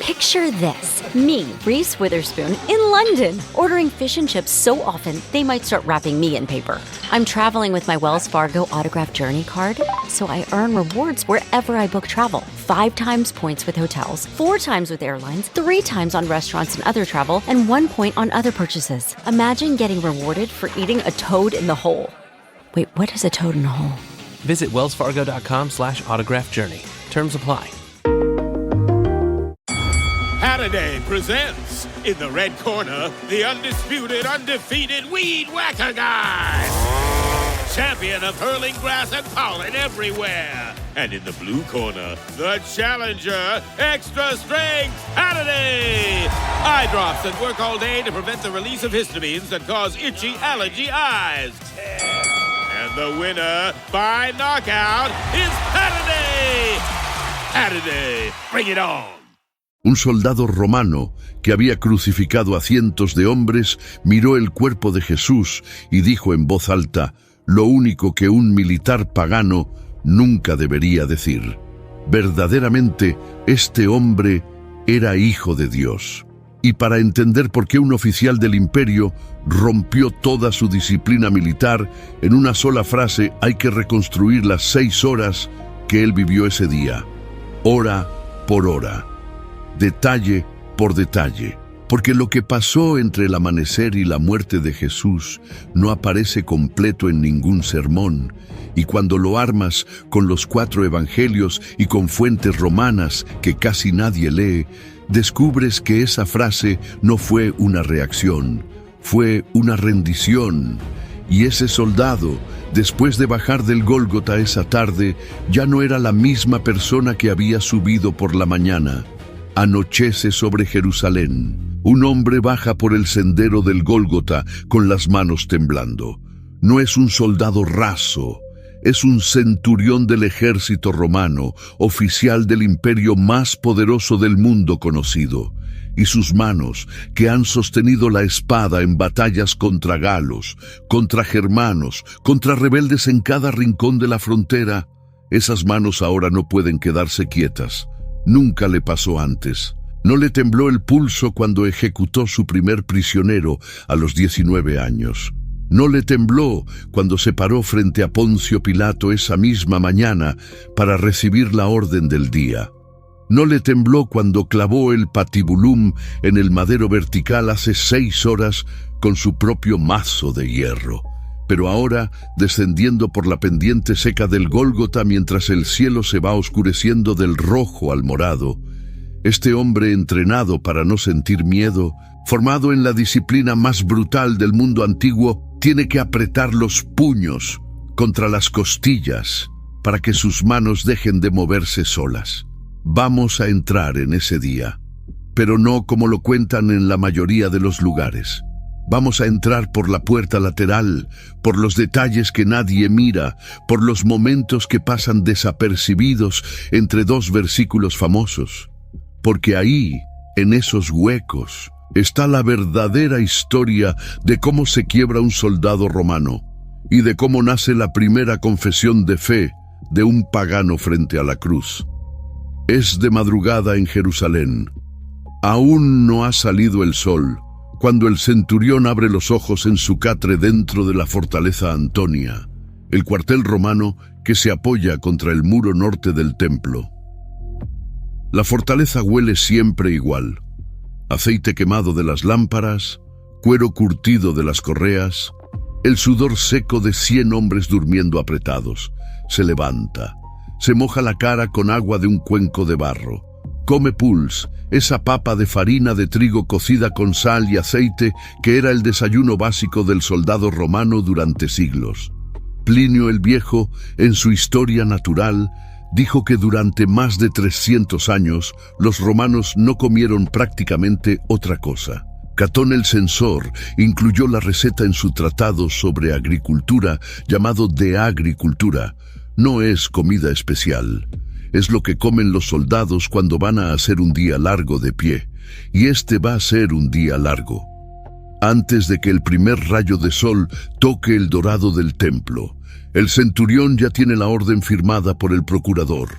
Picture this. Me, Reese Witherspoon, in London, ordering fish and chips so often they might start wrapping me in paper. I'm traveling with my Wells Fargo Autograph Journey card, so I earn rewards wherever I book travel. 5 times points with hotels, 4 times with airlines, 3 times on restaurants and other travel, and 1 point on other purchases. Imagine getting rewarded for eating a toad in the hole. Wait, what is a toad in a hole? Visit wellsfargo.com/autograph journey. Terms apply. Halliday presents, in the red corner, the undisputed, undefeated Weed Whacker Guy. Champion of hurling grass and pollen everywhere. And in the blue corner, the challenger, extra strength Halliday. Eye drops that work all day to prevent the release of histamines that cause itchy allergy eyes. And the winner by knockout is Halliday. Halliday, bring it on. Un soldado romano que había crucificado a cientos de hombres miró el cuerpo de Jesús y dijo en voz alta lo único que un militar pagano nunca debería decir. Verdaderamente, este hombre era hijo de Dios. Y para entender por qué un oficial del imperio rompió toda su disciplina militar, en una sola frase hay que reconstruir las 6 horas que él vivió ese día, hora por hora, detalle por detalle, porque lo que pasó entre el amanecer y la muerte de Jesús no aparece completo en ningún sermón, y cuando lo armas con los 4 evangelios y con fuentes romanas que casi nadie lee, descubres que esa frase no fue una reacción, fue una rendición. Y ese soldado, después de bajar del Gólgota esa tarde, ya no era la misma persona que había subido por la mañana. Anochece sobre Jerusalén. Un hombre baja por el sendero del Gólgota con las manos temblando. No es un soldado raso. Es un centurión del ejército romano, oficial del imperio más poderoso del mundo conocido. Y sus manos, que han sostenido la espada en batallas contra galos, contra germanos, contra rebeldes en cada rincón de la frontera, esas manos ahora no pueden quedarse quietas. Nunca le pasó antes. No le tembló el pulso cuando ejecutó su primer prisionero a los 19 años. No le tembló cuando se paró frente a Poncio Pilato esa misma mañana para recibir la orden del día. No le tembló cuando clavó el patibulum en el madero vertical hace 6 horas con su propio mazo de hierro. Pero ahora, descendiendo por la pendiente seca del Gólgota mientras el cielo se va oscureciendo del rojo al morado, este hombre entrenado para no sentir miedo, formado en la disciplina más brutal del mundo antiguo, tiene que apretar los puños contra las costillas para que sus manos dejen de moverse solas. Vamos a entrar en ese día, pero no como lo cuentan en la mayoría de los lugares. Vamos a entrar por la puerta lateral, por los detalles que nadie mira, por los momentos que pasan desapercibidos entre 2 versículos famosos. Porque ahí, en esos huecos, está la verdadera historia de cómo se quiebra un soldado romano y de cómo nace la primera confesión de fe de un pagano frente a la cruz. Es de madrugada en Jerusalén. Aún no ha salido el sol cuando el centurión abre los ojos en su catre dentro de la fortaleza Antonia, el cuartel romano que se apoya contra el muro norte del templo. La fortaleza huele siempre igual. Aceite quemado de las lámparas, cuero curtido de las correas, el sudor seco de 100 hombres durmiendo apretados. Se levanta, se moja la cara con agua de un cuenco de barro, come pulse, esa papa de farina de trigo cocida con sal y aceite que era el desayuno básico del soldado romano durante siglos. Plinio el Viejo, en su Historia Natural, dijo que durante más de 300 años los romanos no comieron prácticamente otra cosa. Catón el Censor incluyó la receta en su tratado sobre agricultura llamado De Agricultura. No es comida especial, es lo que comen los soldados cuando van a hacer un día largo de pie, y este va a ser un día largo. Antes de que el primer rayo de sol toque el dorado del templo, el centurión ya tiene la orden firmada por el procurador.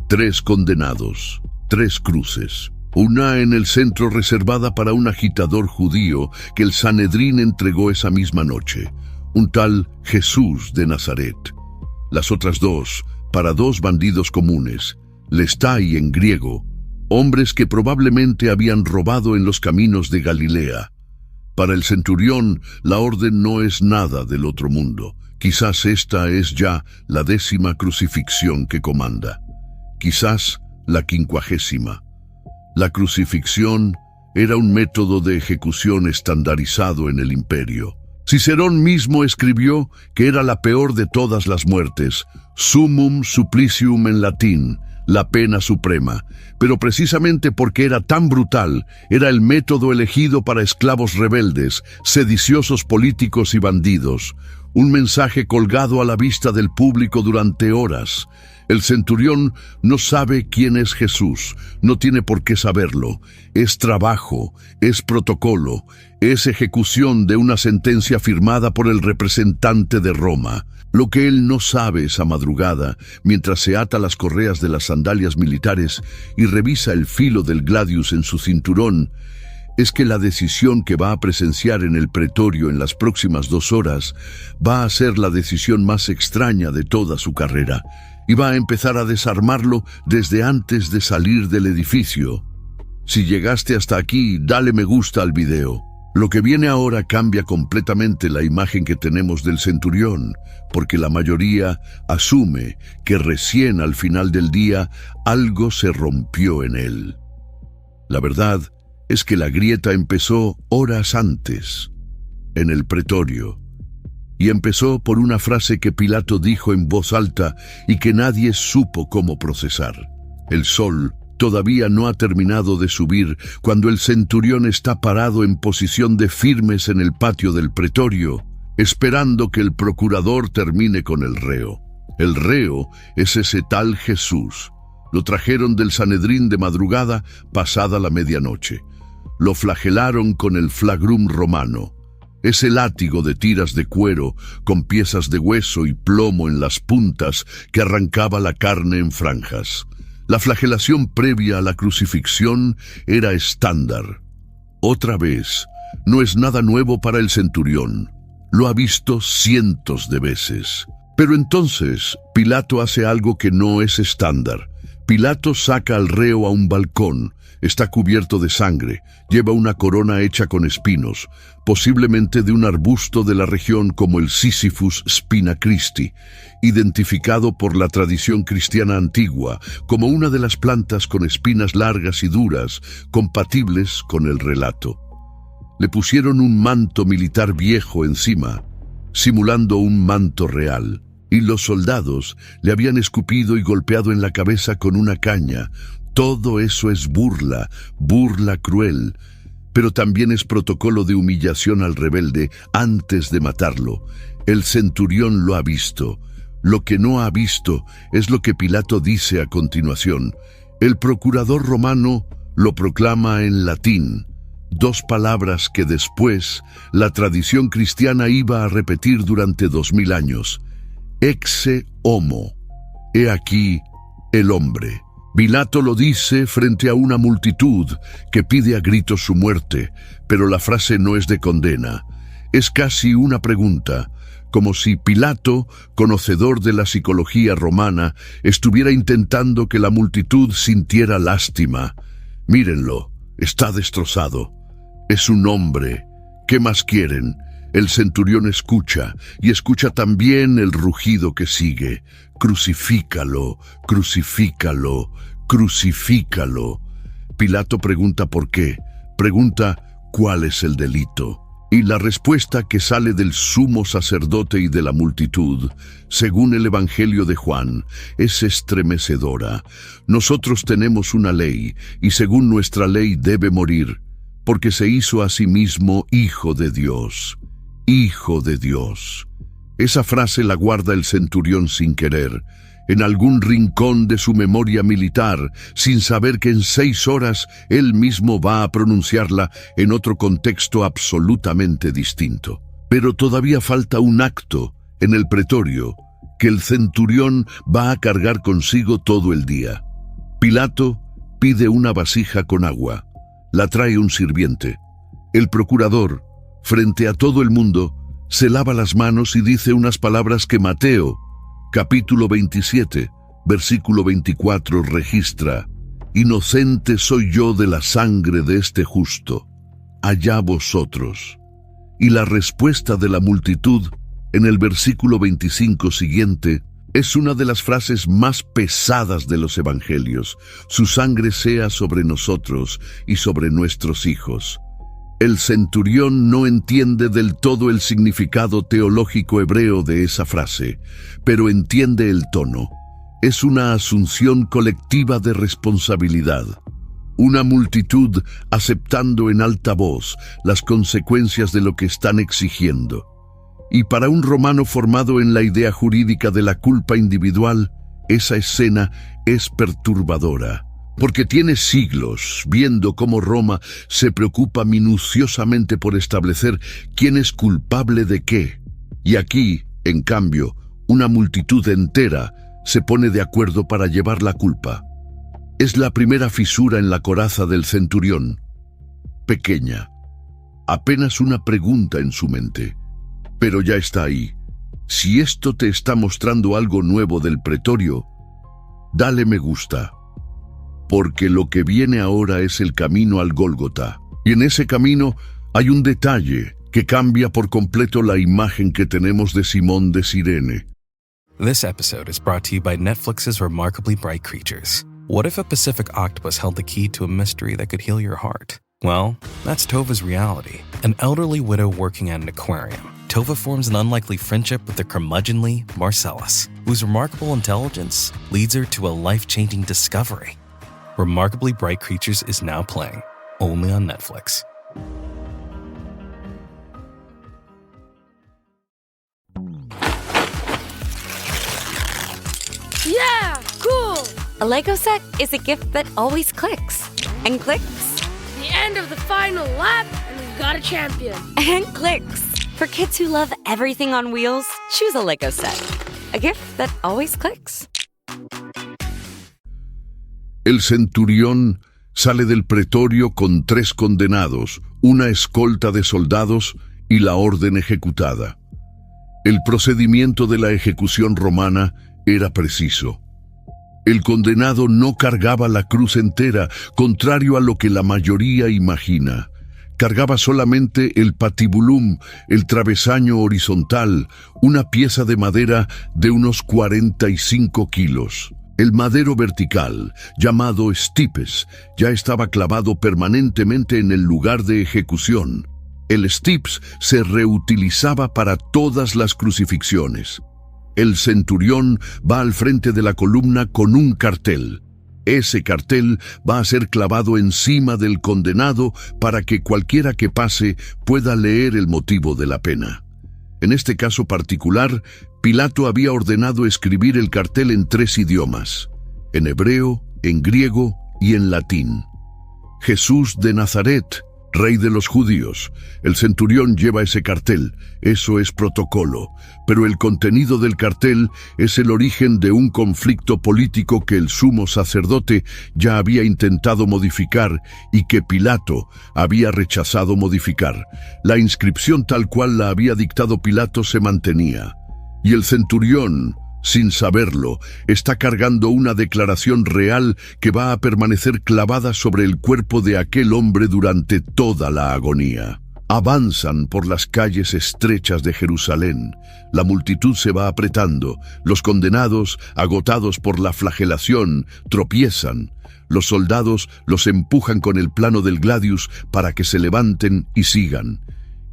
3 condenados, 3 cruces. una en el centro reservada para un agitador judío que el Sanedrín entregó esa misma noche, un tal Jesús de Nazaret. Las otras dos para dos bandidos comunes, lestai en griego, hombres que probablemente habían robado en los caminos de Galilea. Para el centurión, la orden no es nada del otro mundo. Quizás esta es ya la 10ª crucifixión que comanda. Quizás la 50ª. La crucifixión era un método de ejecución estandarizado en el imperio. Cicerón mismo escribió que era la peor de todas las muertes, summum supplicium en latín, la pena suprema, pero precisamente porque era tan brutal, era el método elegido para esclavos rebeldes, sediciosos políticos y bandidos, un mensaje colgado a la vista del público durante horas. El centurión no sabe quién es Jesús, no tiene por qué saberlo. Es trabajo, es protocolo, es ejecución de una sentencia firmada por el representante de Roma. Lo que él no sabe esa madrugada, mientras se ata las correas de las sandalias militares y revisa el filo del gladius en su cinturón, es que la decisión que va a presenciar en el pretorio en las próximas 2 horas va a ser la decisión más extraña de toda su carrera, y va a empezar a desarmarlo desde antes de salir del edificio. Si llegaste hasta aquí, dale me gusta al video. Lo que viene ahora cambia completamente la imagen que tenemos del centurión, porque la mayoría asume que recién al final del día algo se rompió en él. La verdad es que la grieta empezó horas antes, en el pretorio, y empezó por una frase que Pilato dijo en voz alta y que nadie supo cómo procesar. El sol todavía no ha terminado de subir cuando el centurión está parado en posición de firmes en el patio del pretorio, esperando que el procurador termine con el reo. El reo es ese tal Jesús. Lo trajeron del Sanedrín de madrugada pasada la medianoche. Lo flagelaron con el flagrum romano, ese látigo de tiras de cuero con piezas de hueso y plomo en las puntas que arrancaba la carne en franjas. La flagelación previa a la crucifixión era estándar. Otra vez, no es nada nuevo para el centurión. Lo ha visto cientos de veces. Pero entonces, Pilato hace algo que no es estándar. Pilato saca al reo a un balcón. Está cubierto de sangre, lleva una corona hecha con espinos, posiblemente de un arbusto de la región como el Sisyphus spina Christi, identificado por la tradición cristiana antigua como una de las plantas con espinas largas y duras, compatibles con el relato. Le pusieron un manto militar viejo encima, simulando un manto real, y los soldados le habían escupido y golpeado en la cabeza con una caña. Todo eso es burla, burla cruel, pero también es protocolo de humillación al rebelde antes de matarlo. El centurión lo ha visto. Lo que no ha visto es lo que Pilato dice a continuación. El procurador romano lo proclama en latín, 2 palabras que después la tradición cristiana iba a repetir durante 2000 años. Exe homo, he aquí el hombre. Pilato lo dice frente a una multitud que pide a gritos su muerte, pero la frase no es de condena. Es casi una pregunta, como si Pilato, conocedor de la psicología romana, estuviera intentando que la multitud sintiera lástima. Mírenlo, está destrozado. Es un hombre. ¿Qué más quieren? El centurión escucha, y escucha también el rugido que sigue. Crucifícalo, crucifícalo, crucifícalo. Pilato pregunta por qué, pregunta cuál es el delito. Y la respuesta que sale del sumo sacerdote y de la multitud, según el Evangelio de Juan, es estremecedora. Nosotros tenemos una ley, y según nuestra ley debe morir, porque se hizo a sí mismo Hijo de Dios. Hijo de Dios. Esa frase la guarda el centurión sin querer, en algún rincón de su memoria militar, sin saber que en 6 horas él mismo va a pronunciarla en otro contexto absolutamente distinto. Pero todavía falta un acto en el pretorio que el centurión va a cargar consigo todo el día. Pilato pide una vasija con agua. La trae un sirviente. El procurador, frente a todo el mundo, se lava las manos y dice unas palabras que Mateo, capítulo 27, versículo 24, registra: «Inocente soy yo de la sangre de este justo, allá vosotros». Y la respuesta de la multitud, en el versículo 25 siguiente, es una de las frases más pesadas de los evangelios: «Su sangre sea sobre nosotros y sobre nuestros hijos». El centurión no entiende del todo el significado teológico hebreo de esa frase, pero entiende el tono. Es una asunción colectiva de responsabilidad. Una multitud aceptando en alta voz las consecuencias de lo que están exigiendo. Y para un romano formado en la idea jurídica de la culpa individual, esa escena es perturbadora, porque tiene siglos viendo cómo Roma se preocupa minuciosamente por establecer quién es culpable de qué. Y aquí, en cambio, una multitud entera se pone de acuerdo para llevar la culpa. Es la primera fisura en la coraza del centurión. Pequeña, apenas una pregunta en su mente, pero ya está ahí. Si esto te está mostrando algo nuevo del pretorio, dale me gusta, porque lo que viene ahora es el camino al Gólgota. Y en ese camino hay un detalle que cambia por completo la imagen que tenemos de Simón de Cirene. This episode is brought to you by Netflix's Remarkably Bright Creatures. What if a Pacific octopus held the key to a mystery that could heal your heart? Well, that's Tova's reality. An elderly widow working at an aquarium, Tova forms an unlikely friendship with the curmudgeonly Marcellus, whose remarkable intelligence leads her to a life-changing discovery. Remarkably Bright Creatures is now playing, only on Netflix. Yeah, cool! A Lego set is a gift that always clicks. And clicks. The end of the final lap, and we've got a champion. And clicks. For kids who love everything on wheels, choose a Lego set. A gift that always clicks. El centurión sale del pretorio con 3 condenados, una escolta de soldados y la orden ejecutada. El procedimiento de la ejecución romana era preciso. El condenado no cargaba la cruz entera, contrario a lo que la mayoría imagina. Cargaba solamente el patibulum, el travesaño horizontal, una pieza de madera de unos 45 kilos. El madero vertical, llamado stipes, ya estaba clavado permanentemente en el lugar de ejecución. El stips se reutilizaba para todas las crucifixiones. El centurión va al frente de la columna con un cartel. Ese cartel va a ser clavado encima del condenado para que cualquiera que pase pueda leer el motivo de la pena. En este caso particular, Pilato había ordenado escribir el cartel en 3 idiomas: en hebreo, en griego y en latín. Jesús de Nazaret, Rey de los judíos. El centurión lleva ese cartel, eso es protocolo, pero el contenido del cartel es el origen de un conflicto político que el sumo sacerdote ya había intentado modificar y que Pilato había rechazado modificar. La inscripción tal cual la había dictado Pilato se mantenía, y el centurión, sin saberlo, está cargando una declaración real que va a permanecer clavada sobre el cuerpo de aquel hombre durante toda la agonía. Avanzan por las calles estrechas de Jerusalén. La multitud se va apretando. Los condenados, agotados por la flagelación, tropiezan. Los soldados los empujan con el plano del gladius para que se levanten y sigan.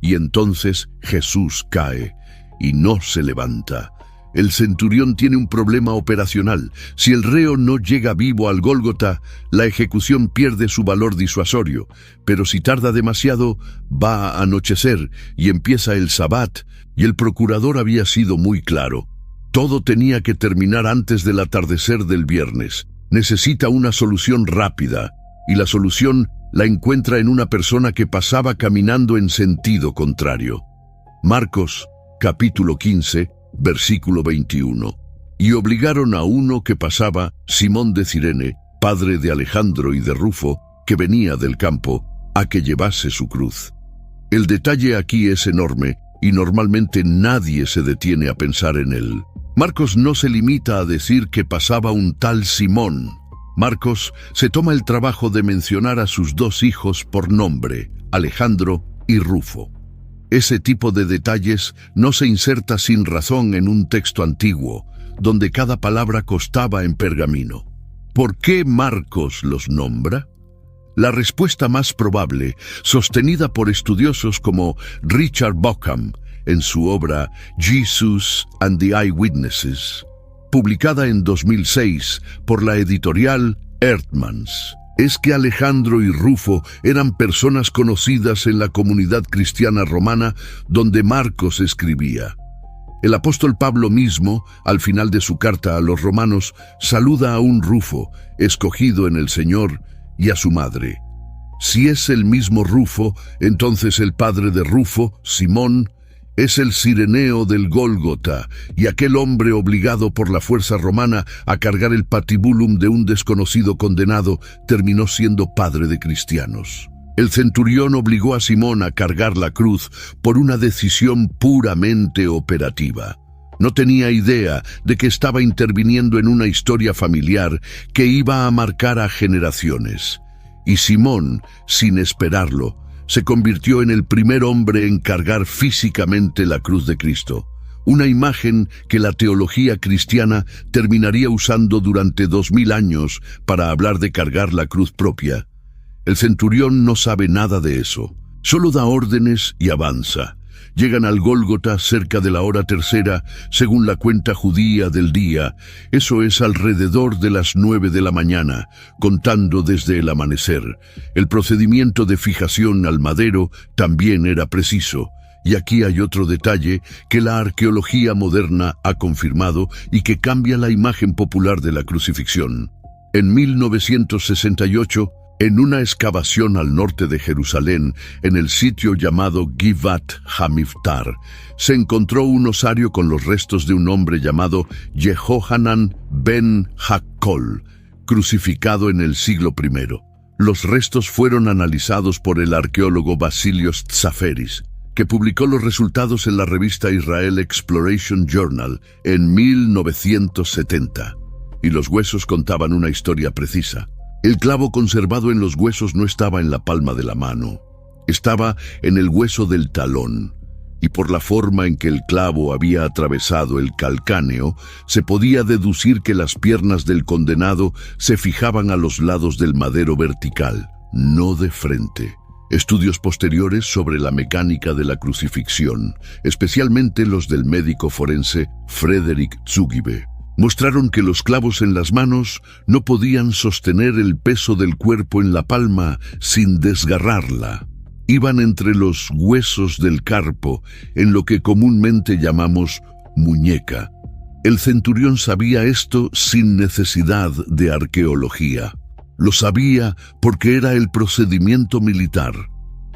Y entonces Jesús cae y no se levanta. El centurión tiene un problema operacional. Si el reo no llega vivo al Gólgota, la ejecución pierde su valor disuasorio. Pero si tarda demasiado, va a anochecer y empieza el Sabbat, y el procurador había sido muy claro. Todo tenía que terminar antes del atardecer del viernes. Necesita una solución rápida, y la solución la encuentra en una persona que pasaba caminando en sentido contrario. Marcos, capítulo 15, versículo 21. Y obligaron a uno que pasaba, Simón de Cirene, padre de Alejandro y de Rufo, que venía del campo, a que llevase su cruz. El detalle aquí es enorme y normalmente nadie se detiene a pensar en él. Marcos no se limita a decir que pasaba un tal Simón. Marcos se toma el trabajo de mencionar a sus dos hijos por nombre, Alejandro y Rufo. Ese tipo de detalles no se inserta sin razón en un texto antiguo, donde cada palabra costaba en pergamino. ¿Por qué Marcos los nombra? La respuesta más probable, sostenida por estudiosos como Richard Bauckham en su obra Jesus and the Eyewitnesses, publicada en 2006 por la editorial Eerdmans, es que Alejandro y Rufo eran personas conocidas en la comunidad cristiana romana donde Marcos escribía. El apóstol Pablo mismo, al final de su carta a los romanos, saluda a un Rufo, escogido en el Señor, y a su madre. Si es el mismo Rufo, entonces el padre de Rufo, Simón, es el Cireneo del Gólgota y aquel hombre obligado por la fuerza romana a cargar el patibulum de un desconocido condenado terminó siendo padre de cristianos. El centurión obligó a Simón a cargar la cruz por una decisión puramente operativa. No tenía idea de que estaba interviniendo en una historia familiar que iba a marcar a generaciones. Y Simón, sin esperarlo, se convirtió en el primer hombre en cargar físicamente la cruz de Cristo, una imagen que la teología cristiana terminaría usando durante 2000 años para hablar de cargar la cruz propia. El centurión no sabe nada de eso, solo da órdenes y avanza. Llegan al Gólgota cerca de la hora tercera, según la cuenta judía del día. Eso es alrededor de las 9 de la mañana, contando desde el amanecer. El procedimiento de fijación al madero también era preciso. Y aquí hay otro detalle que la arqueología moderna ha confirmado y que cambia la imagen popular de la crucifixión. En 1968, en una excavación al norte de Jerusalén, en el sitio llamado Givat Hamiftar, se encontró un osario con los restos de un hombre llamado Yehohanan ben Hakkol, crucificado en el siglo I. Los restos fueron analizados por el arqueólogo Basilios Tsaferis, que publicó los resultados en la revista Israel Exploration Journal en 1970, y los huesos contaban una historia precisa. El clavo conservado en los huesos no estaba en la palma de la mano, estaba en el hueso del talón, y por la forma en que el clavo había atravesado el calcáneo, se podía deducir que las piernas del condenado se fijaban a los lados del madero vertical, no de frente. Estudios posteriores sobre la mecánica de la crucifixión, especialmente los del médico forense Frederick Zugibe, mostraron que los clavos en las manos no podían sostener el peso del cuerpo en la palma sin desgarrarla. Iban entre los huesos del carpo, en lo que comúnmente llamamos muñeca. El centurión sabía esto sin necesidad de arqueología. Lo sabía porque era el procedimiento militar.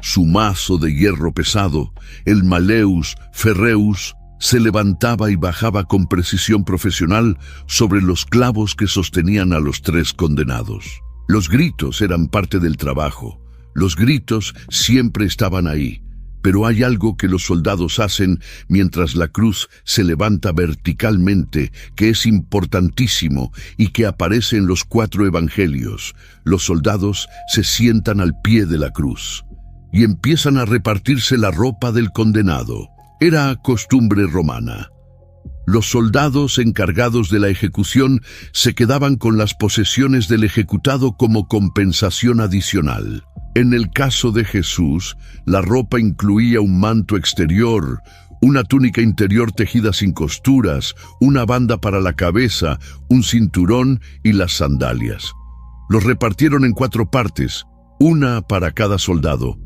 Su mazo de hierro pesado, el Malleus Ferreus, se levantaba y bajaba con precisión profesional sobre los clavos que sostenían a los tres condenados. Los gritos eran parte del trabajo. Los gritos siempre estaban ahí, pero hay algo que los soldados hacen mientras la cruz se levanta verticalmente, que es importantísimo y que aparece en los 4 evangelios. Los soldados se sientan al pie de la cruz y empiezan a repartirse la ropa del condenado. Era costumbre romana. Los soldados encargados de la ejecución se quedaban con las posesiones del ejecutado como compensación adicional. En el caso de Jesús, la ropa incluía un manto exterior, una túnica interior tejida sin costuras, una banda para la cabeza, un cinturón y las sandalias. Los repartieron en 4 partes, una para cada soldado.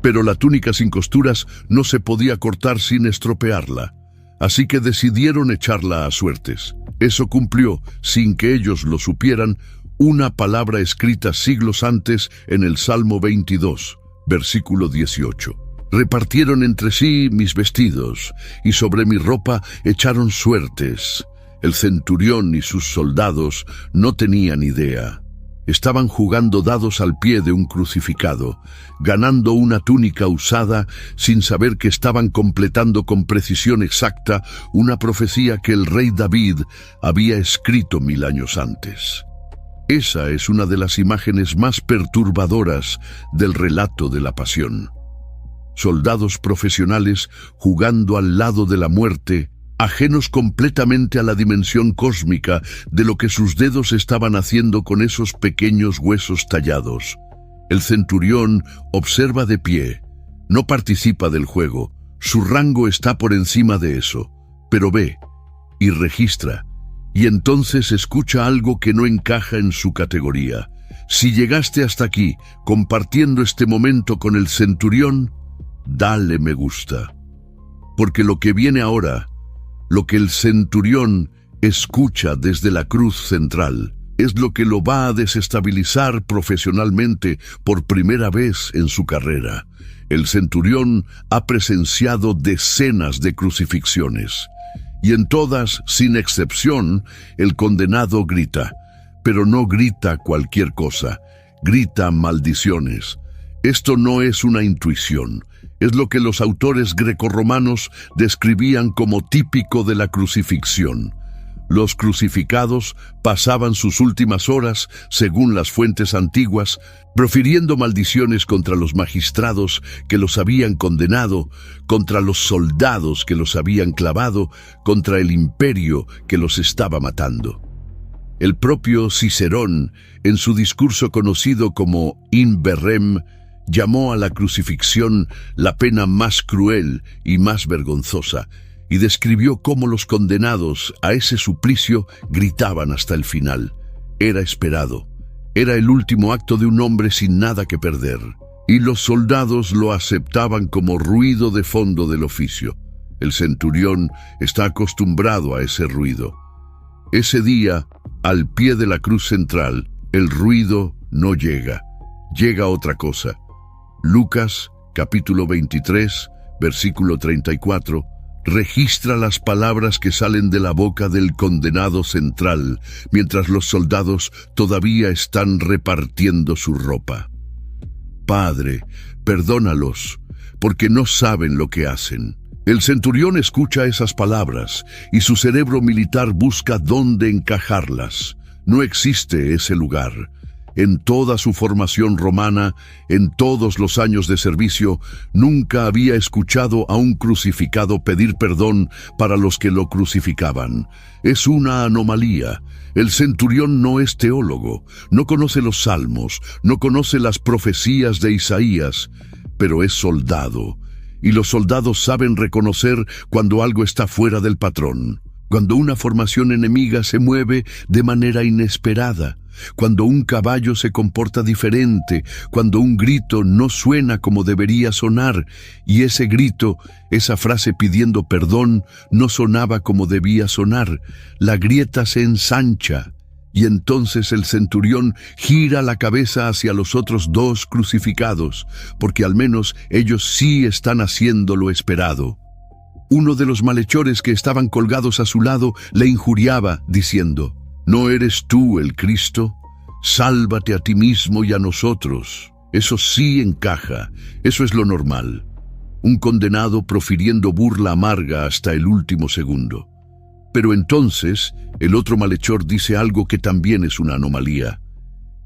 Pero la túnica sin costuras no se podía cortar sin estropearla, así que decidieron echarla a suertes. Eso cumplió, sin que ellos lo supieran, una palabra escrita siglos antes en el Salmo 22, versículo 18. Repartieron entre sí mis vestidos, y sobre mi ropa echaron suertes. El centurión y sus soldados no tenían idea. estaban jugando dados al pie de un crucificado, ganando una túnica usada sin saber que estaban completando con precisión exacta una profecía que el rey David había escrito 1000 años antes. Esa es una de las imágenes más perturbadoras del relato de la pasión. Soldados profesionales jugando al lado de la muerte, ajenos completamente a la dimensión cósmica de lo que sus dedos estaban haciendo con esos pequeños huesos tallados. El centurión observa de pie, no participa del juego, su rango está por encima de eso, pero ve y registra, y entonces escucha algo que no encaja en su categoría. Si llegaste hasta aquí compartiendo este momento con el centurión, dale me gusta, porque lo que viene ahora, lo que el centurión escucha desde la cruz central, es lo que lo va a desestabilizar profesionalmente por primera vez en su carrera. El centurión ha presenciado decenas de crucifixiones, y en todas, sin excepción, el condenado grita, pero no grita cualquier cosa, grita maldiciones. Esto no es una intuición. Es lo que los autores grecorromanos describían como típico de la crucifixión. Los crucificados pasaban sus últimas horas, según las fuentes antiguas, profiriendo maldiciones contra los magistrados que los habían condenado, contra los soldados que los habían clavado, contra el imperio que los estaba matando. El propio Cicerón, en su discurso conocido como In Verrem, llamó a la crucifixión la pena más cruel y más vergonzosa, y describió cómo los condenados a ese suplicio gritaban hasta el final. Era esperado. Era el último acto de un hombre sin nada que perder, y los soldados lo aceptaban como ruido de fondo del oficio. El centurión está acostumbrado a ese ruido. Ese día, al pie de la cruz central, el ruido no llega. Llega otra cosa. Lucas, capítulo 23, versículo 34, registra las palabras que salen de la boca del condenado central, mientras los soldados todavía están repartiendo su ropa. Padre, perdónalos, porque no saben lo que hacen. El centurión escucha esas palabras, y su cerebro militar busca dónde encajarlas. No existe ese lugar. En toda su formación romana, en todos los años de servicio, nunca había escuchado a un crucificado pedir perdón para los que lo crucificaban. Es una anomalía. El centurión no es teólogo, no conoce los salmos, no conoce las profecías de Isaías, pero es soldado. Y los soldados saben reconocer cuando algo está fuera del patrón, cuando una formación enemiga se mueve de manera inesperada, cuando un caballo se comporta diferente, cuando un grito no suena como debería sonar, y ese grito, esa frase pidiendo perdón, no sonaba como debía sonar. La grieta se ensancha, y entonces el centurión gira la cabeza hacia los otros dos crucificados, porque al menos ellos sí están haciendo lo esperado. Uno de los malhechores que estaban colgados a su lado le injuriaba, diciendo: ¿No eres tú el Cristo? Sálvate a ti mismo y a nosotros. Eso sí encaja, eso es lo normal. Un condenado profiriendo burla amarga hasta el último segundo. Pero entonces, el otro malhechor dice algo que también es una anomalía.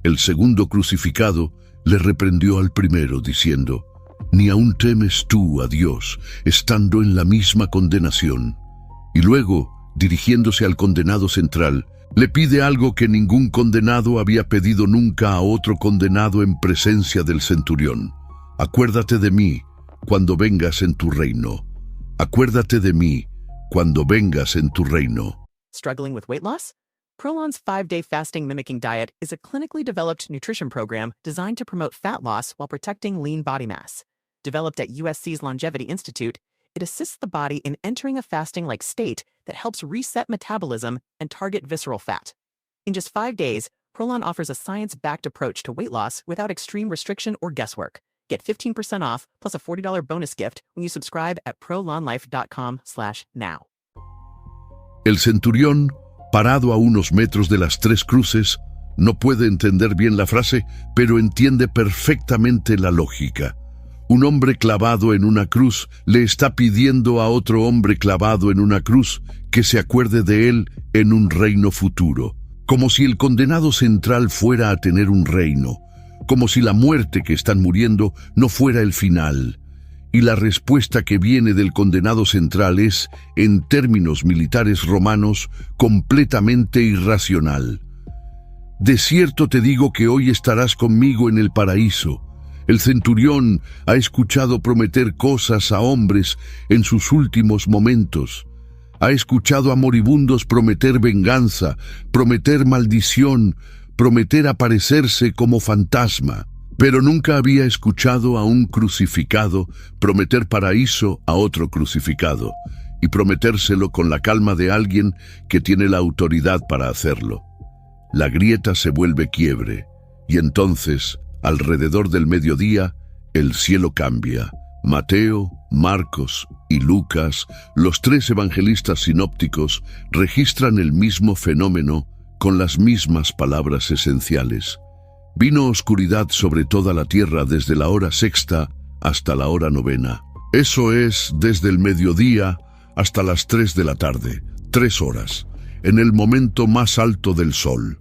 El segundo crucificado le reprendió al primero, diciendo: ¿Ni aún temes tú a Dios, estando en la misma condenación? Y luego, dirigiéndose al condenado central, le pide algo que ningún condenado había pedido nunca a otro condenado en presencia del centurión. Acuérdate de mí cuando vengas en tu reino. Acuérdate de mí cuando vengas en tu reino. Struggling with weight loss? Prolon's 5-day fasting mimicking diet is a clinically developed nutrition program designed to promote fat loss while protecting lean body mass. Developed at USC's Longevity Institute, it assists the body in entering a fasting-like state that helps reset metabolism and target visceral fat. In just 5 days, Prolon offers a science-backed approach to weight loss without extreme restriction or guesswork. Get 15% off plus a $40 bonus gift when you subscribe at prolonlife.com/now. El centurión, parado a unos metros de las tres cruces, No puede entender bien la frase, pero entiende perfectamente la lógica. Un hombre clavado en una cruz le está pidiendo a otro hombre clavado en una cruz que se acuerde de él en un reino futuro, como si el condenado central fuera a tener un reino, como si la muerte que están muriendo no fuera el final. Y la respuesta que viene del condenado central es, en términos militares romanos, completamente irracional. De cierto te digo que hoy estarás conmigo en el paraíso. El centurión ha escuchado prometer cosas a hombres en sus últimos momentos. Ha escuchado a moribundos prometer venganza, prometer maldición, prometer aparecerse como fantasma. Pero nunca había escuchado a un crucificado prometer paraíso a otro crucificado y prometérselo con la calma de alguien que tiene la autoridad para hacerlo. La grieta se vuelve quiebre y entonces, alrededor del mediodía, el cielo cambia. Mateo, Marcos y Lucas, los tres evangelistas sinópticos, registran el mismo fenómeno con las mismas palabras esenciales. Vino oscuridad sobre toda la tierra desde la hora sexta hasta la hora novena. Eso es, desde el mediodía hasta las 3 de la tarde, 3 horas, en el momento más alto del sol.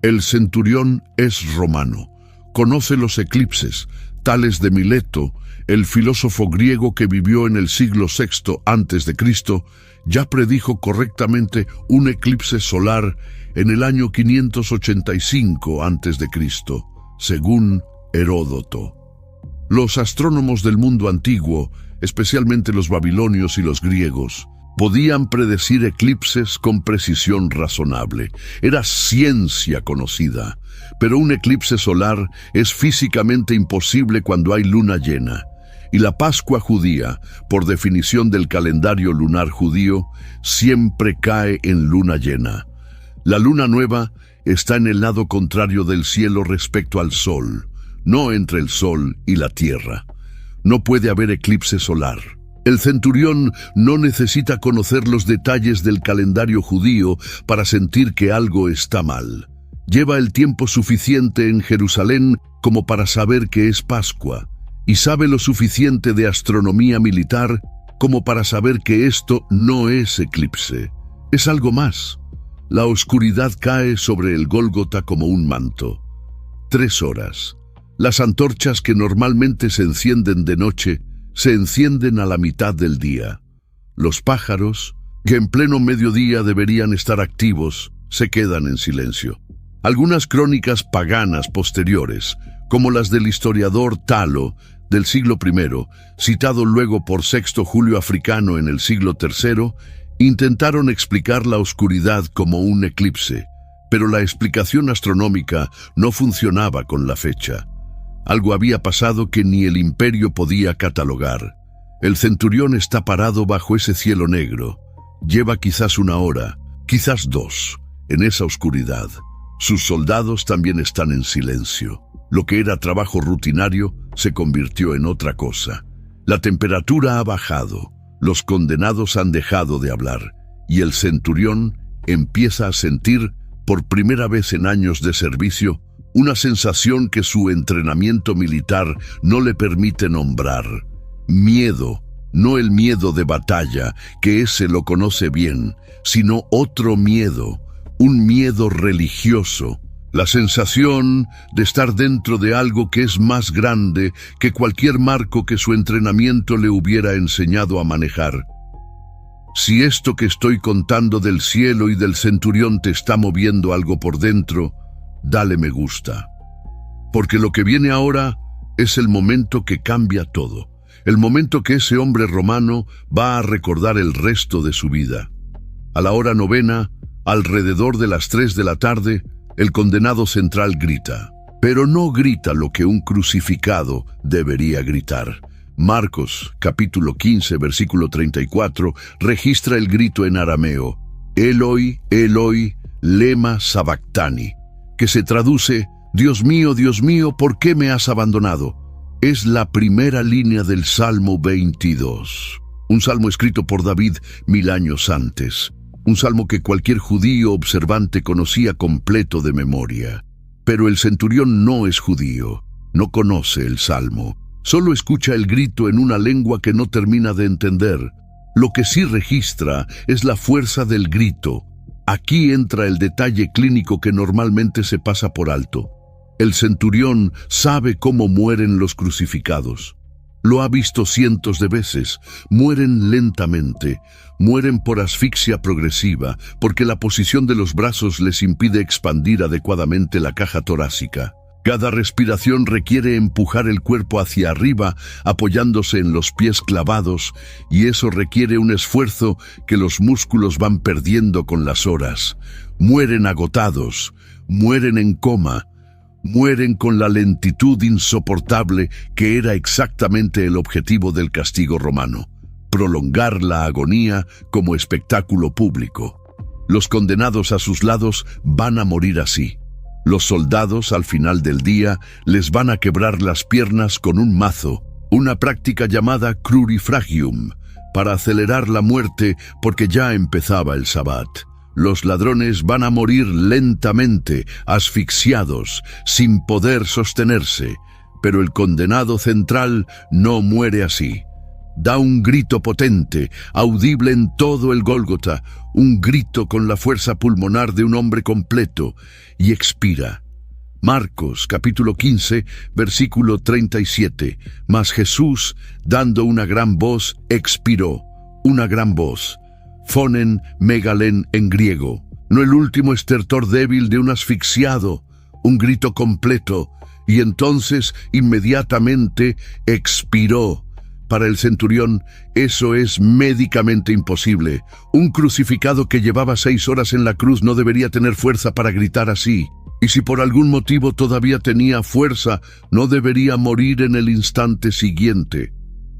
El centurión es romano. Conoce los eclipses. Tales de Mileto, el filósofo griego que vivió en el siglo VI a.C., ya predijo correctamente un eclipse solar en el año 585 a.C., según Heródoto. Los astrónomos del mundo antiguo, especialmente los babilonios y los griegos, podían predecir eclipses con precisión razonable. Era ciencia conocida, pero un eclipse solar es físicamente imposible cuando hay luna llena. Y la Pascua judía, por definición del calendario lunar judío, siempre cae en luna llena. La luna nueva está en el lado contrario del cielo respecto al sol, no entre el sol y la tierra. No puede haber eclipse solar. El centurión no necesita conocer los detalles del calendario judío para sentir que algo está mal. Lleva el tiempo suficiente en Jerusalén como para saber que es Pascua, y sabe lo suficiente de astronomía militar como para saber que esto no es eclipse. Es algo más. La oscuridad cae sobre el Gólgota como un manto. 3 horas. Las antorchas que normalmente se encienden de noche se encienden a la mitad del día. Los pájaros, que en pleno mediodía deberían estar activos, se quedan en silencio. Algunas crónicas paganas posteriores, como las del historiador Talo del siglo I, citado luego por Sexto Julio Africano en el siglo III, intentaron explicar la oscuridad como un eclipse, pero la explicación astronómica no funcionaba con la fecha. Algo había pasado que ni el imperio podía catalogar. El centurión está parado bajo ese cielo negro. Lleva quizás 1 hora, quizás 2, en esa oscuridad. Sus soldados también están en silencio. Lo que era trabajo rutinario se convirtió en otra cosa. La temperatura ha bajado. Los condenados han dejado de hablar. Y el centurión empieza a sentir, por primera vez en años de servicio, una sensación que su entrenamiento militar no le permite nombrar. Miedo, no el miedo de batalla, que ese lo conoce bien, sino otro miedo, un miedo religioso. La sensación de estar dentro de algo que es más grande que cualquier marco que su entrenamiento le hubiera enseñado a manejar. Si esto que estoy contando del cielo y del centurión te está moviendo algo por dentro, dale me gusta. Porque lo que viene ahora es el momento que cambia todo. El momento que ese hombre romano va a recordar el resto de su vida. A la hora novena, alrededor de las 3 de la tarde, el condenado central grita. Pero no grita lo que un crucificado debería gritar. Marcos, capítulo 15, versículo 34, registra el grito en arameo. Eloi, Eloi, lema sabactani, que se traduce, Dios mío, ¿por qué me has abandonado? Es la primera línea del Salmo 22, un salmo escrito por David 1000 años antes. un salmo que cualquier judío observante conocía completo de memoria. Pero el centurión no es judío, no conoce el salmo, solo escucha el grito en una lengua que no termina de entender. Lo que sí registra es la fuerza del grito. Aquí entra el detalle clínico que normalmente se pasa por alto. El centurión sabe cómo mueren los crucificados. Lo ha visto cientos de veces. Mueren lentamente, mueren por asfixia progresiva, porque la posición de los brazos les impide expandir adecuadamente la caja torácica. Cada respiración requiere empujar el cuerpo hacia arriba, apoyándose en los pies clavados, y eso requiere un esfuerzo que los músculos van perdiendo con las horas. Mueren agotados, mueren en coma, mueren con la lentitud insoportable que era exactamente el objetivo del castigo romano: prolongar la agonía como espectáculo público. Los condenados a sus lados van a morir así. Los soldados, al final del día, les van a quebrar las piernas con un mazo, una práctica llamada crurifragium, para acelerar la muerte porque ya empezaba el sabbat. Los ladrones van a morir lentamente, asfixiados, sin poder sostenerse, pero el condenado central no muere así. Da un grito potente, audible en todo el Gólgota, un grito con la fuerza pulmonar de un hombre completo, y expira. Marcos, capítulo 15, versículo 37. Mas Jesús, dando una gran voz, expiró. Una gran voz. Phonen megalen en griego. No el último estertor débil de un asfixiado, un grito completo, y entonces inmediatamente expiró. Para el centurión, eso es médicamente imposible. Un crucificado que llevaba 6 horas en la cruz no debería tener fuerza para gritar así. Y si por algún motivo todavía tenía fuerza, no debería morir en el instante siguiente.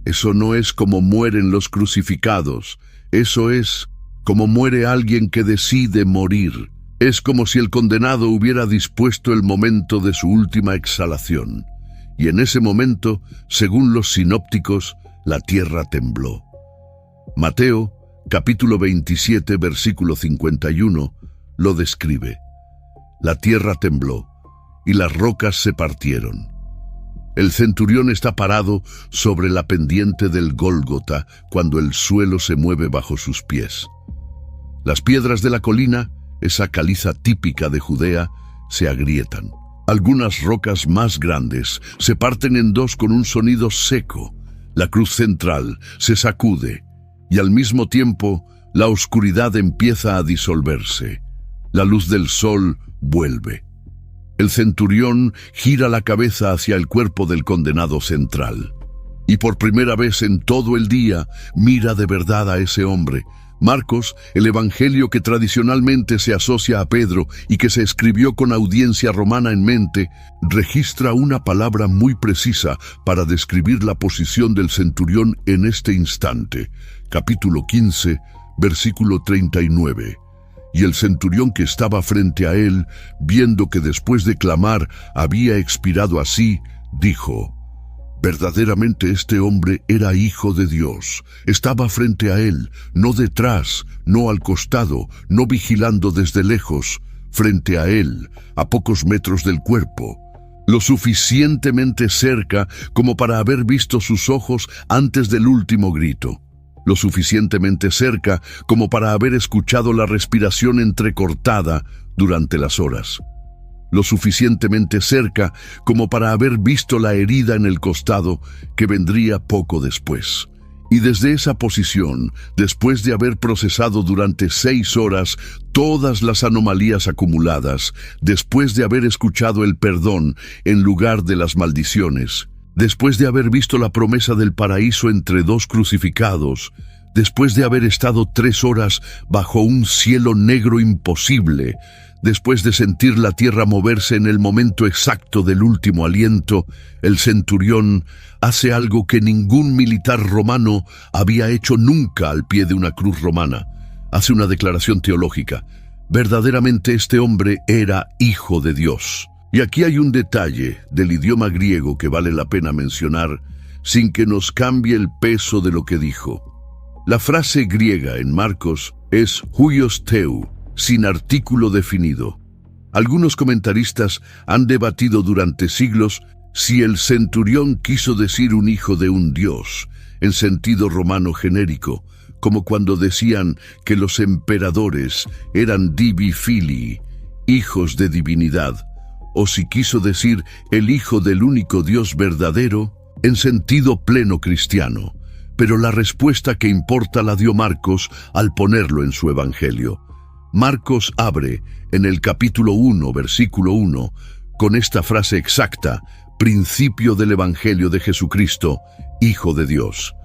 Eso no es como mueren los crucificados. Eso es como muere alguien que decide morir. Es como si el condenado hubiera dispuesto el momento de su última exhalación. Y en ese momento, según los sinópticos, la tierra tembló. Mateo, capítulo 27, versículo 51, lo describe. La tierra tembló, y las rocas se partieron. El centurión está parado sobre la pendiente del Gólgota cuando el suelo se mueve bajo sus pies. Las piedras de la colina, esa caliza típica de Judea, se agrietan. Algunas rocas más grandes se parten en dos con un sonido seco. La cruz central se sacude y al mismo tiempo la oscuridad empieza a disolverse. La luz del sol vuelve. El centurión gira la cabeza hacia el cuerpo del condenado central. Y por primera vez en todo el día mira de verdad a ese hombre. Marcos, el evangelio que tradicionalmente se asocia a Pedro y que se escribió con audiencia romana en mente, registra una palabra muy precisa para describir la posición del centurión en este instante. Capítulo 15, versículo 39. Y el centurión que estaba frente a él, viendo que después de clamar había expirado así, dijo: verdaderamente este hombre era hijo de Dios. Estaba frente a él, no detrás, no al costado, no vigilando desde lejos, frente a él, a pocos metros del cuerpo. Lo suficientemente cerca como para haber visto sus ojos antes del último grito. Lo suficientemente cerca como para haber escuchado la respiración entrecortada durante las horas. Lo suficientemente cerca como para haber visto la herida en el costado que vendría poco después. Y desde esa posición, después de haber procesado durante 6 horas todas las anomalías acumuladas, después de haber escuchado el perdón en lugar de las maldiciones, después de haber visto la promesa del paraíso entre 2 crucificados, después de haber estado 3 horas bajo un cielo negro imposible, después de sentir la tierra moverse en el momento exacto del último aliento, el centurión hace algo que ningún militar romano había hecho nunca al pie de una cruz romana. Hace una declaración teológica. Verdaderamente este hombre era hijo de Dios. Y aquí hay un detalle del idioma griego que vale la pena mencionar sin que nos cambie el peso de lo que dijo. La frase griega en Marcos es huios theu, sin artículo definido. Algunos comentaristas han debatido durante siglos si el centurión quiso decir un hijo de un dios, en sentido romano genérico, como cuando decían que los emperadores eran divi filii, hijos de divinidad, o si quiso decir el hijo del único Dios verdadero, en sentido pleno cristiano. Pero la respuesta que importa la dio Marcos al ponerlo en su evangelio. Marcos abre en el capítulo 1, versículo 1, con esta frase exacta: principio del evangelio de Jesucristo, Hijo de Dios.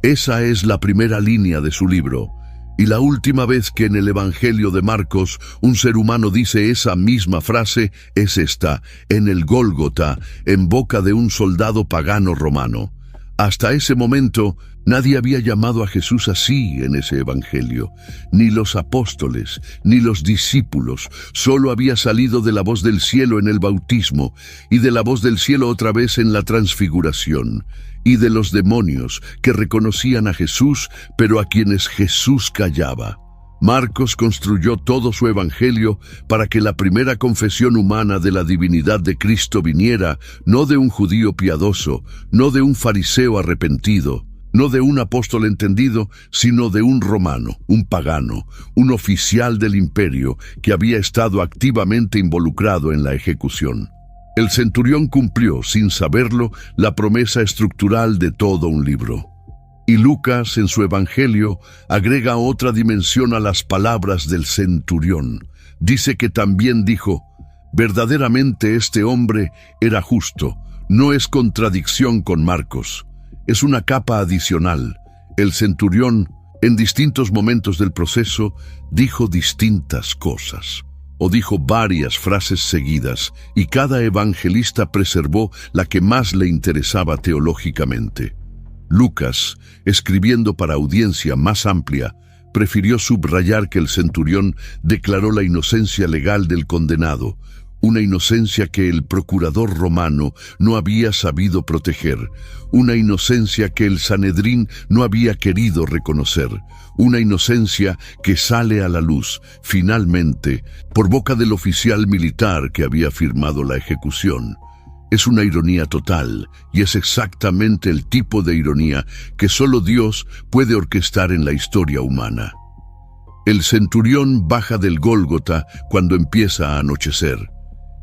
Esa es la primera línea de su libro, y la última vez que en el evangelio de Marcos un ser humano dice esa misma frase es esta, en el Gólgota, en boca de un soldado pagano romano. Hasta ese momento, nadie había llamado a Jesús así en ese evangelio, ni los apóstoles, ni los discípulos. Solo había salido de la voz del cielo en el bautismo, y de la voz del cielo otra vez en la transfiguración, y de los demonios que reconocían a Jesús, pero a quienes Jesús callaba. Marcos construyó todo su evangelio para que la primera confesión humana de la divinidad de Cristo viniera no de un judío piadoso, no de un fariseo arrepentido, no de un apóstol entendido, sino de un romano, un pagano, un oficial del imperio que había estado activamente involucrado en la ejecución. El centurión cumplió, sin saberlo, la promesa estructural de todo un libro. Y Lucas, en su evangelio, agrega otra dimensión a las palabras del centurión. Dice que también dijo: verdaderamente este hombre era justo. No es contradicción con Marcos. Es una capa adicional. El centurión, en distintos momentos del proceso, dijo distintas cosas, o dijo varias frases seguidas, y cada evangelista preservó la que más le interesaba teológicamente. Lucas, escribiendo para audiencia más amplia, prefirió subrayar que el centurión declaró la inocencia legal del condenado, una inocencia que el procurador romano no había sabido proteger, una inocencia que el Sanedrín no había querido reconocer, una inocencia que sale a la luz, finalmente, por boca del oficial militar que había firmado la ejecución. Es una ironía total, y es exactamente el tipo de ironía que solo Dios puede orquestar en la historia humana. El centurión baja del Gólgota cuando empieza a anochecer.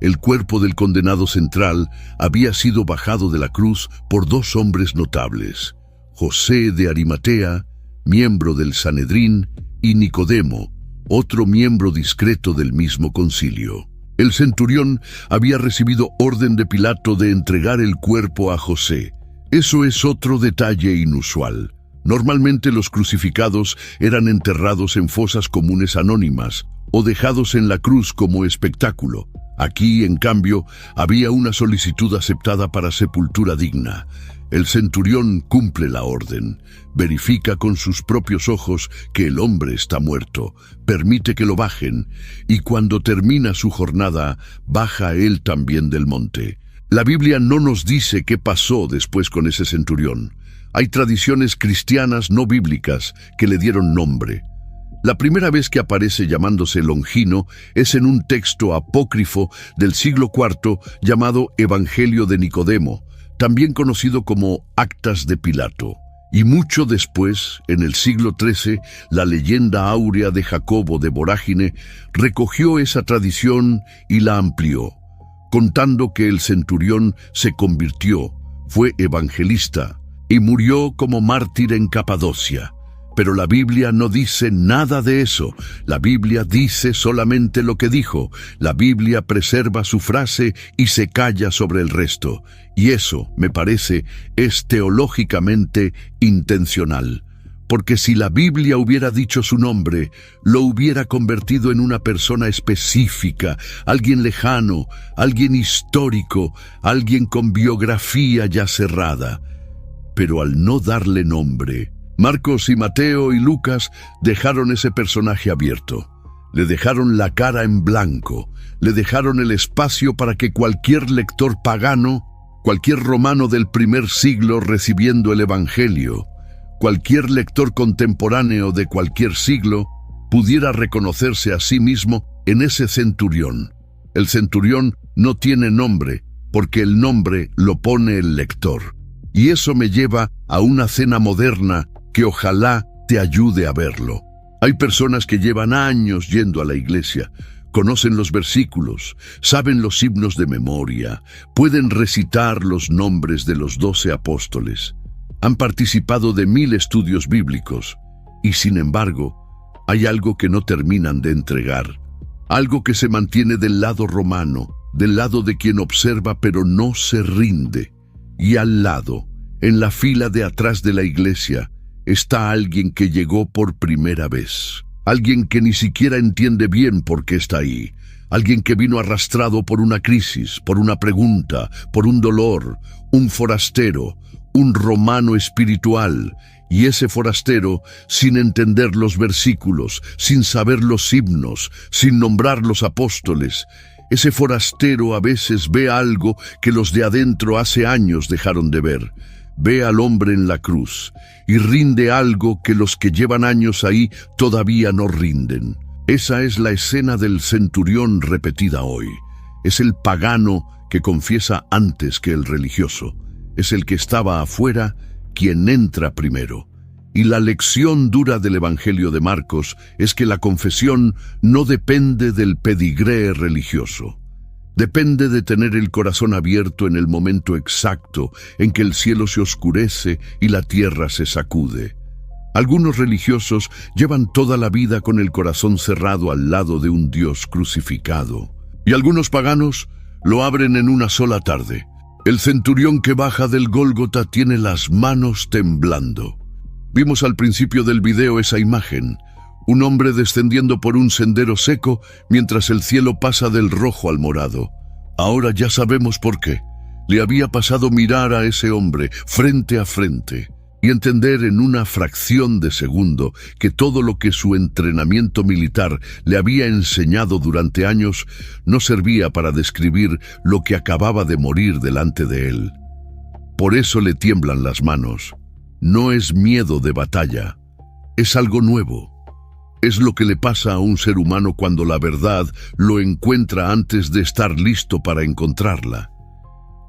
El cuerpo del condenado central había sido bajado de la cruz por dos hombres notables: José de Arimatea, miembro del Sanedrín, y Nicodemo, otro miembro discreto del mismo concilio. El centurión había recibido orden de Pilato de entregar el cuerpo a José. Eso es otro detalle inusual. Normalmente los crucificados eran enterrados en fosas comunes anónimas o dejados en la cruz como espectáculo. Aquí, en cambio, había una solicitud aceptada para sepultura digna. El centurión cumple la orden, verifica con sus propios ojos que el hombre está muerto, permite que lo bajen, y cuando termina su jornada, baja él también del monte. La Biblia no nos dice qué pasó después con ese centurión. Hay tradiciones cristianas no bíblicas que le dieron nombre. La primera vez que aparece llamándose Longino es en un texto apócrifo del siglo IV llamado Evangelio de Nicodemo, también conocido como Actas de Pilato. Y mucho después, en el siglo XIII, la leyenda áurea de Jacobo de Vorágine recogió esa tradición y la amplió, contando que el centurión se convirtió, fue evangelista y murió como mártir en Capadocia. Pero la Biblia no dice nada de eso. La Biblia dice solamente lo que dijo. La Biblia preserva su frase y se calla sobre el resto. Y eso, me parece, es teológicamente intencional. Porque si la Biblia hubiera dicho su nombre, lo hubiera convertido en una persona específica, alguien lejano, alguien histórico, alguien con biografía ya cerrada. Pero al no darle nombre, Marcos y Mateo y Lucas dejaron ese personaje abierto. Le dejaron la cara en blanco, le dejaron el espacio para que cualquier lector pagano, cualquier romano del primer siglo recibiendo el Evangelio, cualquier lector contemporáneo de cualquier siglo, pudiera reconocerse a sí mismo en ese centurión. El centurión no tiene nombre, porque el nombre lo pone el lector. Y eso me lleva a una cena moderna que ojalá te ayude a verlo. Hay personas que llevan años yendo a la iglesia, conocen los versículos, saben los himnos de memoria, pueden recitar los nombres de los 12 apóstoles, han participado de 1000 estudios bíblicos, y sin embargo, hay algo que no terminan de entregar, algo que se mantiene del lado romano, del lado de quien observa pero no se rinde. Y al lado, en la fila de atrás de la iglesia, está alguien que llegó por primera vez. Alguien que ni siquiera entiende bien por qué está ahí. Alguien que vino arrastrado por una crisis, por una pregunta, por un dolor, un forastero, un romano espiritual. Y ese forastero, sin entender los versículos, sin saber los himnos, sin nombrar los apóstoles, ese forastero a veces ve algo que los de adentro hace años dejaron de ver. Ve al hombre en la cruz y rinde algo que los que llevan años ahí todavía no rinden. Esa es la escena del centurión repetida hoy. Es el pagano que confiesa antes que el religioso. Es el que estaba afuera quien entra primero. Y la lección dura del Evangelio de Marcos es que la confesión no depende del pedigree religioso. Depende de tener el corazón abierto en el momento exacto en que el cielo se oscurece y la tierra se sacude. Algunos religiosos llevan toda la vida con el corazón cerrado al lado de un Dios crucificado. Y algunos paganos lo abren en una sola tarde. El centurión que baja del Gólgota tiene las manos temblando. Vimos al principio del video esa imagen. Un hombre descendiendo por un sendero seco mientras el cielo pasa del rojo al morado. Ahora ya sabemos por qué. Le había pasado mirar a ese hombre frente a frente y entender en una fracción de segundo que todo lo que su entrenamiento militar le había enseñado durante años no servía para describir lo que acababa de morir delante de él. Por eso le tiemblan las manos. No es miedo de batalla, es algo nuevo. Es lo que le pasa a un ser humano cuando la verdad lo encuentra antes de estar listo para encontrarla.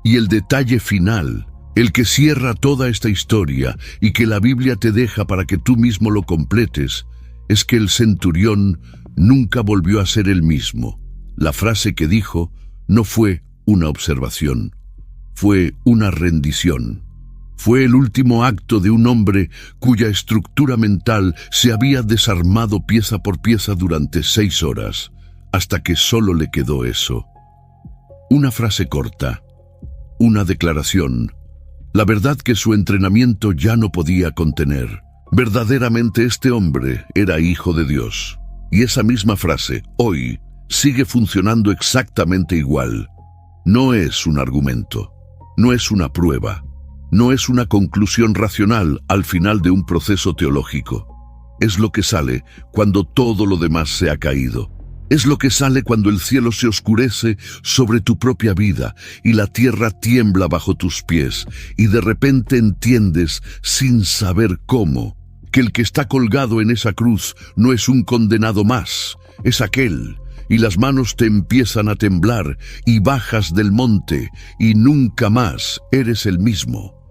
Y el detalle final, el que cierra toda esta historia y que la Biblia te deja para que tú mismo lo completes, es que el centurión nunca volvió a ser el mismo. La frase que dijo no fue una observación, fue una rendición. Fue el último acto de un hombre cuya estructura mental se había desarmado pieza por pieza durante 6 horas, hasta que solo le quedó eso. Una frase corta, una declaración, la verdad que su entrenamiento ya no podía contener. Verdaderamente este hombre era hijo de Dios. Y esa misma frase, hoy, sigue funcionando exactamente igual. No es un argumento, no es una prueba. No es una conclusión racional al final de un proceso teológico. Es lo que sale cuando todo lo demás se ha caído. Es lo que sale cuando el cielo se oscurece sobre tu propia vida y la tierra tiembla bajo tus pies y de repente entiendes, sin saber cómo, que el que está colgado en esa cruz no es un condenado más, es aquel. Y las manos te empiezan a temblar y bajas del monte y nunca más eres el mismo.